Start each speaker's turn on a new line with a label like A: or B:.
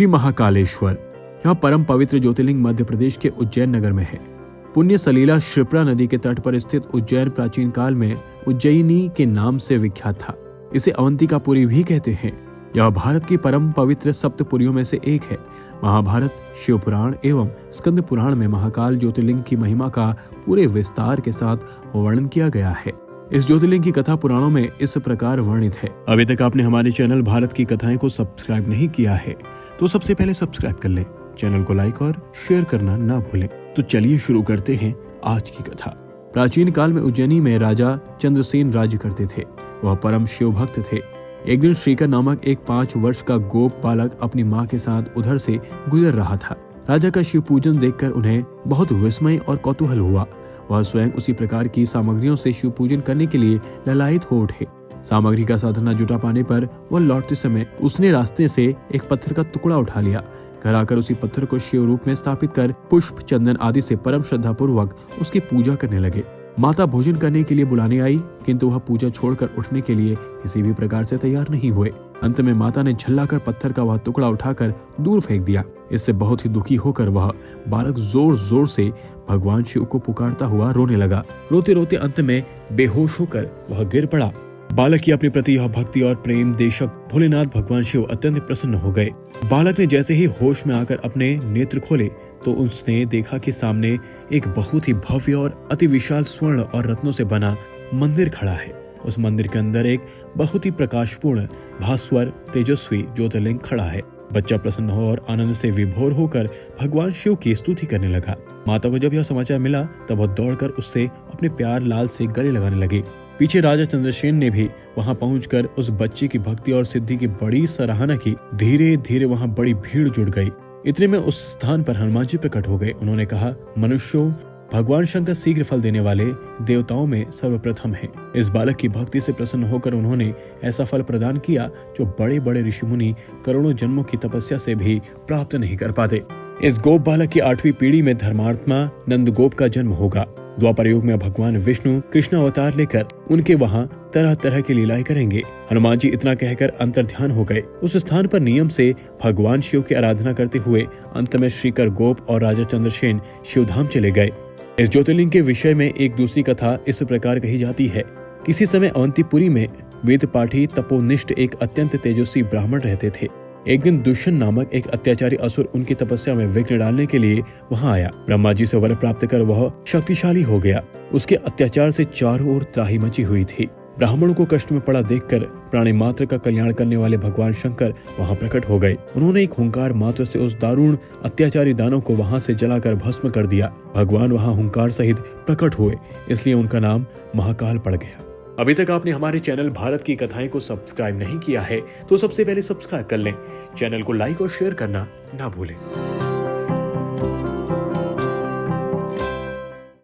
A: श्री महाकालेश्वर। यह परम पवित्र ज्योतिर्लिंग मध्य प्रदेश के उज्जैन नगर में है। पुण्य सलीला क्षिप्रा नदी के तट पर स्थित उज्जैन प्राचीन काल में उज्जयिनी के नाम से विख्यात था। इसे अवंतिकापुरी भी कहते हैं। यह भारत की परम पवित्र सप्तपुरियों में से एक है। महाभारत, शिव पुराण एवं स्कंद पुराण में महाकाल ज्योतिर्लिंग की महिमा का पूरे विस्तार के साथ वर्णन किया गया है। इस ज्योतिर्लिंग की कथा पुराणों में इस प्रकार वर्णित है। अभी तक आपने हमारे चैनल भारत की कथाएं को सब्सक्राइब नहीं किया है तो सबसे पहले सब्सक्राइब कर लें, चैनल को लाइक और शेयर करना ना भूलें। तो चलिए शुरू करते हैं आज की कथा। प्राचीन काल में उज्जैनी में राजा चंद्रसेन राज्य करते थे। वह परम शिव भक्त थे। एक दिन श्रीकर नामक एक 5 वर्ष का गोप बालक अपनी माँ के साथ उधर से गुजर रहा था। राजा का शिव पूजन देखकर उन्हें बहुत विस्मय और कौतूहल हुआ। वह स्वयं उसी प्रकार की सामग्रियों से शिव पूजन करने के लिए ललायित हो उठे। सामग्री का साधन न जुटा पाने पर वह लौटते समय उसने रास्ते से एक पत्थर का टुकड़ा उठा लिया। घर आकर उसी पत्थर को शिव रूप में स्थापित कर पुष्प, चंदन आदि से परम श्रद्धा पूर्वक उसकी पूजा करने लगे। माता भोजन करने के लिए बुलाने आई, किंतु वह पूजा छोड़कर उठने के लिए किसी भी प्रकार से तैयार नहीं हुए। अंत में माता ने झल्लाकर पत्थर का वह टुकड़ा उठाकर दूर फेंक दिया। इससे बहुत ही दुखी होकर वह बालक जोर जोर से भगवान शिव को पुकारता हुआ रोने लगा। रोते रोते अंत में बेहोश होकर वह गिर पड़ा। बालक की अपने प्रति यह भक्ति और प्रेम देशक भोलेनाथ भगवान शिव अत्यंत प्रसन्न हो गए। बालक ने जैसे ही होश में आकर अपने नेत्र खोले तो उसने देखा कि सामने एक बहुत ही भव्य और अति विशाल स्वर्ण और रत्नों से बना मंदिर खड़ा है। उस मंदिर के अंदर एक बहुत ही प्रकाशपूर्ण, भास्वर, तेजस्वी ज्योतिर्लिंग खड़ा है। बच्चा प्रसन्न हो और आनंद से विभोर होकर भगवान शिव की स्तुति करने लगा। माता को जब यह समाचार मिला तब वह दौड़कर उससे अपने प्यार लाल से गले लगाने लगे। पीछे राजा चंद्रसेन ने भी वहां पहुंचकर उस बच्चे की भक्ति और सिद्धि की बड़ी सराहना की। धीरे धीरे वहां बड़ी भीड़ जुट गई। इतने में उस स्थान पर हनुमान जी प्रकट हो गए। उन्होंने कहा, मनुष्यों, भगवान शंकर शीघ्र फल देने वाले देवताओं में सर्वप्रथम है। इस बालक की भक्ति से प्रसन्न होकर उन्होंने ऐसा फल प्रदान किया जो बड़े बड़े ऋषि मुनि करोड़ों जन्मों की तपस्या से भी प्राप्त नहीं कर पाते। इस गोप बालक की 8वीं पीढ़ी में धर्मात्मा नंद गोप का जन्म होगा। द्वापर युग में भगवान विष्णु कृष्ण अवतार लेकर उनके वहाँ तरह तरह की लीलाएं करेंगे। हनुमान जी इतना कहकर अंतर्ध्यान हो गए। उस स्थान पर नियम से भगवान शिव की आराधना करते हुए अंत में श्रीकर गोप और राजा चंद्रसेन शिवधाम चले गए। इस ज्योतिर्लिंग के विषय में एक दूसरी कथा इस प्रकार कही जाती है। किसी समय अवंतीपुरी में वेद पाठी तपोनिष्ठ एक अत्यंत तेजस्वी ब्राह्मण रहते थे। एक दिन दुष्यंत नामक एक अत्याचारी असुर उनकी तपस्या में विघ्न डालने के लिए वहां आया। ब्रह्मा जी से वर प्राप्त कर वह शक्तिशाली हो गया। उसके अत्याचार से चारों ओर त्राही मची हुई थी। ब्राह्मणों को कष्ट में पड़ा देखकर प्राणी मात्र का कल्याण करने वाले भगवान शंकर वहां प्रकट हो गए। उन्होंने एक हुंकार मात्र से उस दारुण अत्याचारी दानव को वहां से जलाकर भस्म कर दिया। भगवान वहां हुंकार सहित प्रकट हुए, इसलिए उनका नाम महाकाल पड़ गया। अभी तक आपने हमारे चैनल भारत की कथाएं को सब्सक्राइब नहीं किया है तो सबसे पहले सब्सक्राइब कर लें, चैनल को लाइक और शेयर करना ना भूलें।